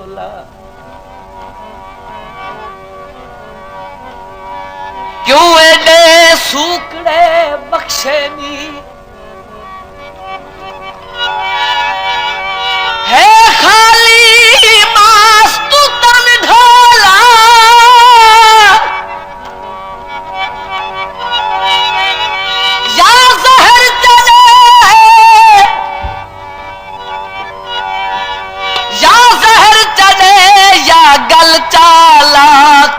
ढोला। क्यों एडे सूकड़े बख्शे नी है खाली मास तू तन ढोला। या जहर चले या गल चाला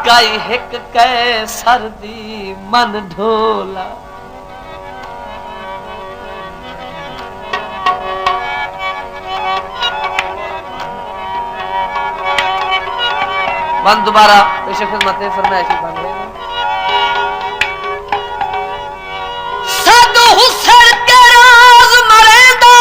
कई हिक कै सर्दी मन ढोला। बंद दोबारा पेश खिदमत फरमाइश बन गए। सद हुसैन के राज मरेंदा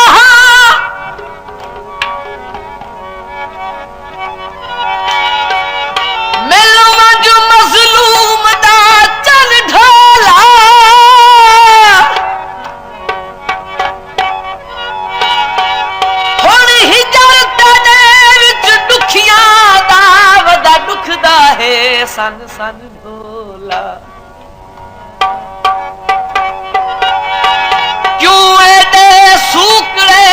मिलो वंजु मजलूम दा चन ढोला। हुण हिजर तने विच दुखियां दा वदा दुखदा है सन सन ढोला। क्यों एडे सूकड़े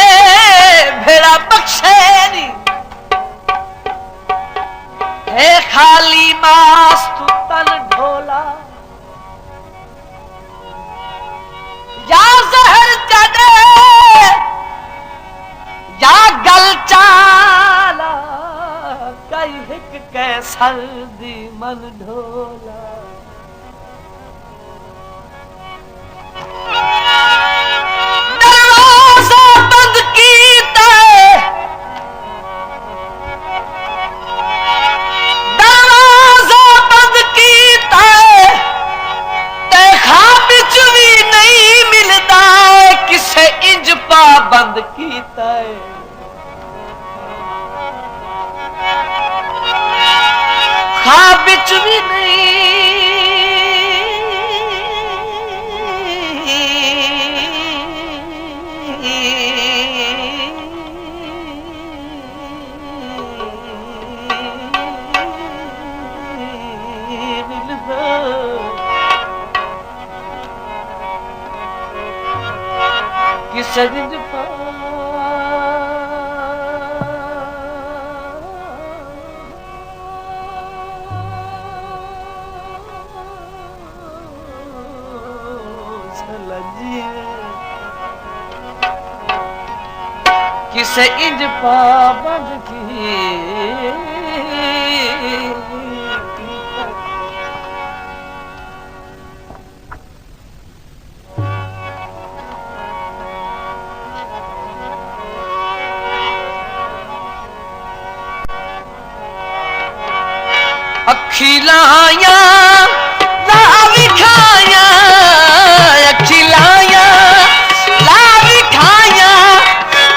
भेड़ा बख्शे नी है खाली मास तू तन ढोला। या जहर चढ़े या गल चाला कई हिक कै सर्दी मन ढोला। दरवाजा बंद कीता दरवाजा बंद कीता ते खाब च भी नहीं मिलदा किसे इंज पाबंद कीता खाब च भी नहीं किसे इंज किसे इंज पाबंद की अखी लाया ला विखाया अखी लाया ला विखाया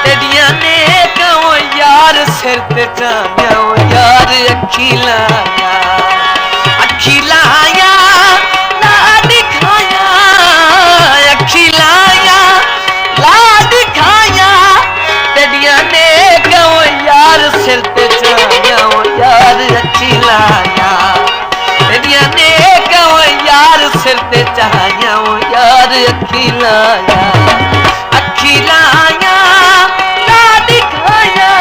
तेरिया ने कहो यार सिर ते चाया यार अखी लाया ला दिखाया अखी लाया ला दिखाया तेरिया ने कहो यार सिर ते चाया यार अखी लाया तेरिया ने कहो यार सिर ते चाया यार अखी लाया ला दिखाया।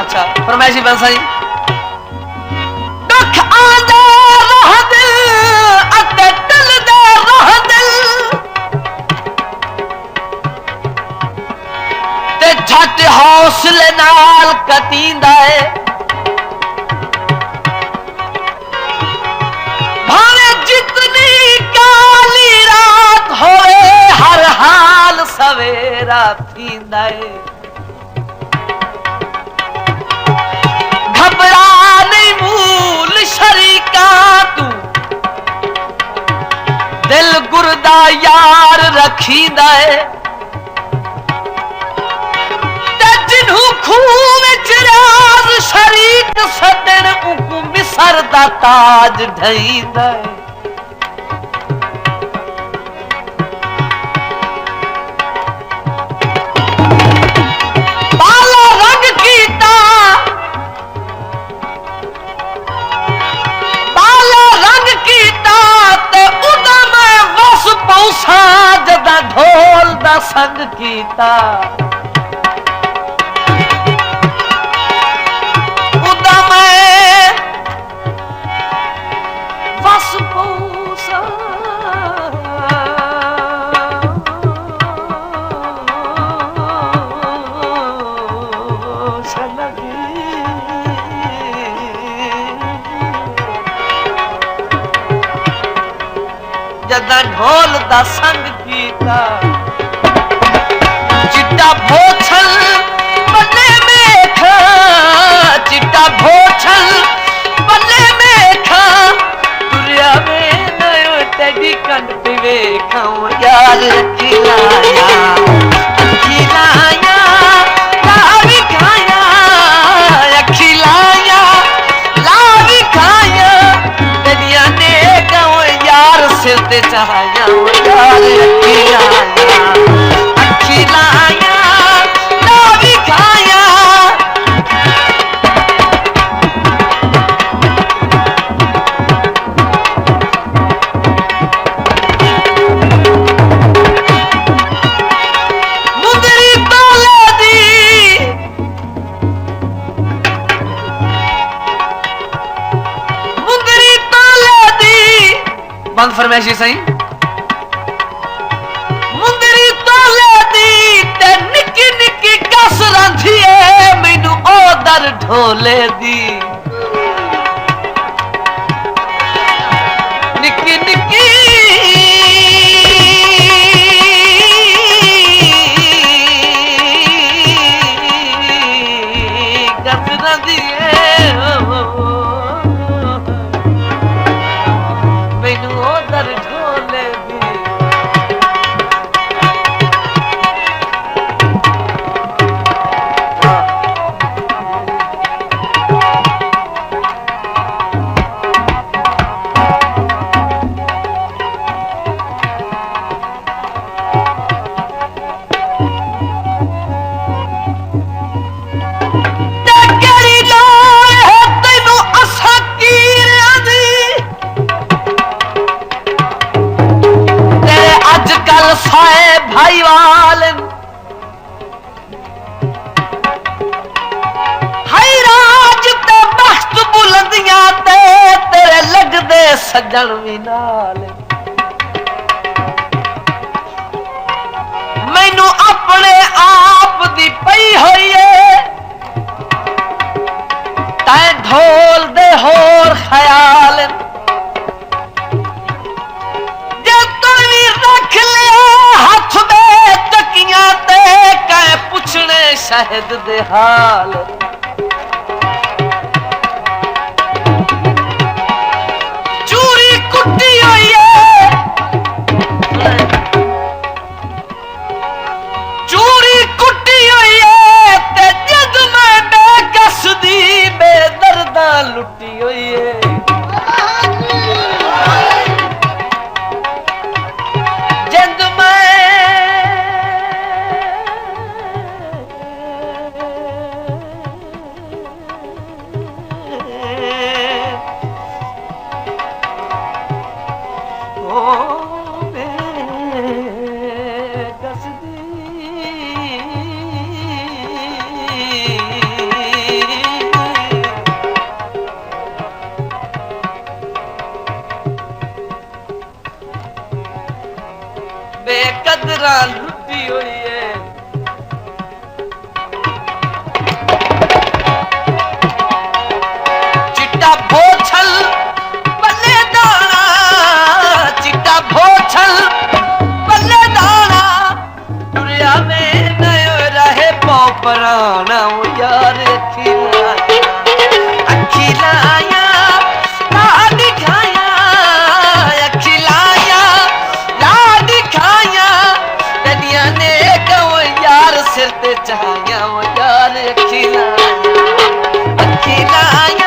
अच्छा फरमाइशी बंसा जी दुख आंदा रह दिल अते टलदा रह दिल ते झट हौसले नाल कतींदा है भावे जितनी काली रात होए हर हाल सवेरा थींदा है। घबरा नहीं मूल शरीका तू दिल गुरदा यार रखींदा है सदन उकू मिसर दा ताज ढईंदा पाला रंग कीता पाला रंग कीता ते उदा मैं वस पौसा जदा ढोल दा संग कीता जदा ढोल दा संग कीता चिट्टा भोछल बल्ले में खा चिट्टा भोछल बल्ले में खा तुरिया में नयो तेरी कंड पे वेखा यार खिलाया खिलाया लावी खाया खिलाया लावी खाया तेरिया ने गाँव यार सिर ते चढ़ाया यार खिलाया खिलाया लावी खाया मुंदरी तोले दी मुंदरी तोले दी बंद फरमाइशी सही मुंदरी तोले दी ते निकी निकी कस रंधी है मैनू ओदर ढोले दी निकी निकी कस रंधी है मैनू ओदर ढोले दी भाई वाल हाई राज ते बख्त बुलंदियां ते तेरे लगदे सजन भी नाल मैनू अपने आप दी पई होई है तैं ढोल दे होर ख्याल जे तू भी रख लिया हाथ में तकियां ते कै पुछने शहद दे हाल चूरी कुट्टी होई है चूरी कुट्टी होई है ते जद मैं बेकस दी बेदर्दा लुटी होई है बेकदरा लुटी हुई है चिट्टा भोछल बल्ले दाना चिट्टा भोछल बल्ले दाना दुनिया में नयो रहे पौपराना यार खिलाया सिर ते चाया यार खिलाया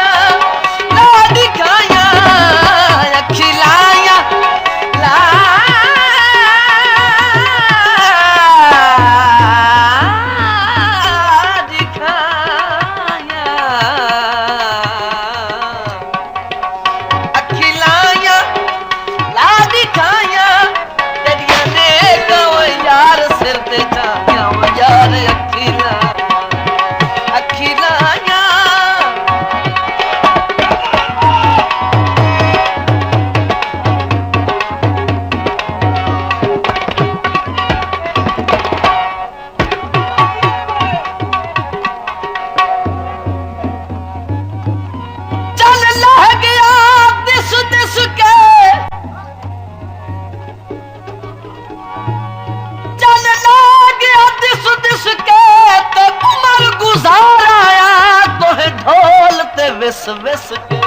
विस विस के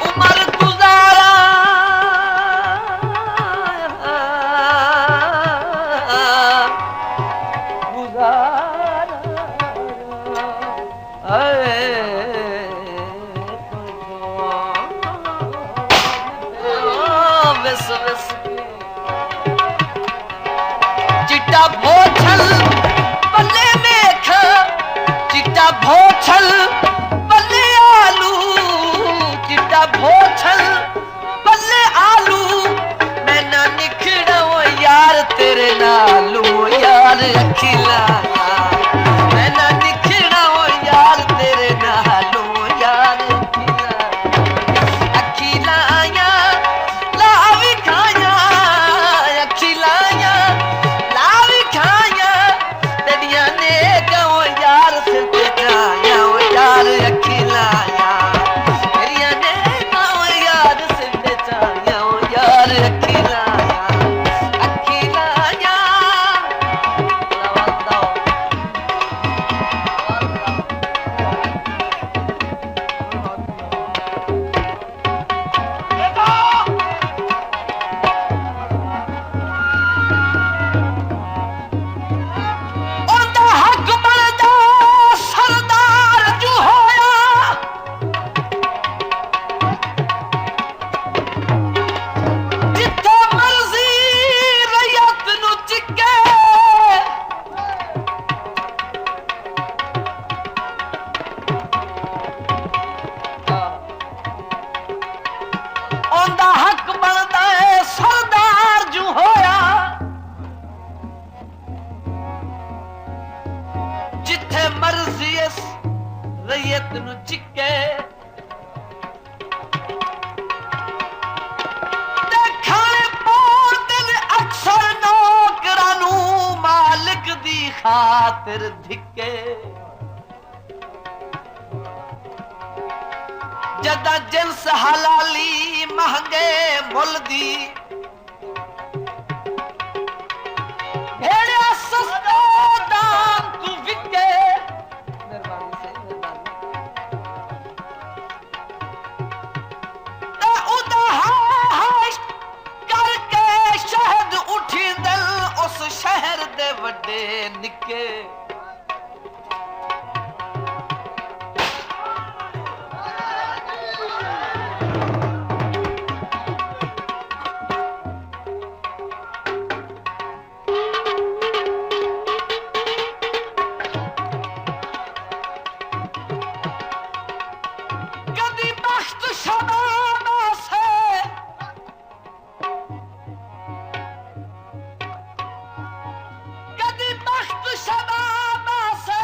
उम्र गुजारा विस विस चिट्टा भोछल पल्ले मेख चिट्टा भोछल पल्ले आलू चिट्टा भोछल पल्ले आलू मैं ना निखड़ा वो यार तेरे नालू यार अखिला मैं ना निखड़ा वो यार तेरे नालू यार अखिला लावी खाया अखिलाया लावी खाया तेरिया ने गो यार सिर पे जाया वो यार अखिलाया तेरिया ने गो यार सिर पे जाया वो यार अखिलाया अखिलाया उनदा हक बनदा सरदार जो होया जिथे मर्जी रैयत नु चिके उनदा हक बनदा है सरदार जो होया जिथे मर्जी इस रैयत नु चिके देखने पोतल अक्सर नौकरां नू मालिक दी खातिर धिके जदा जिन्स हलाली महंगे मुल दी भेड़िया सस्ता दाम तू विके मेहरबानी से उदा हाश करके शहद उठी दिल उस शहर दे वड्डे निके कदी बख्त शबाना से कदी बख्त शबाना से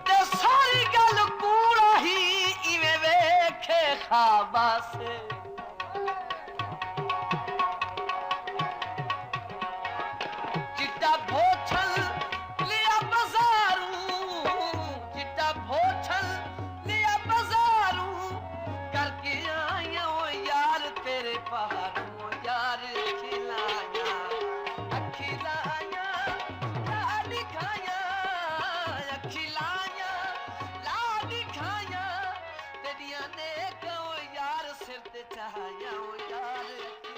ते सारी गल कूड़ा ही इवें वेखे ख्वाबा से चिट्टा भोछल लिया बाजारू चिट्टा भोछल लिया बाजारू करके आया वो यार तेरे पहाड़ों यार खिलाया अखिलाया ला दिखाया अखिलाया ला दिखाया तेरिया ने कहो यार सिर ते चाया वो यार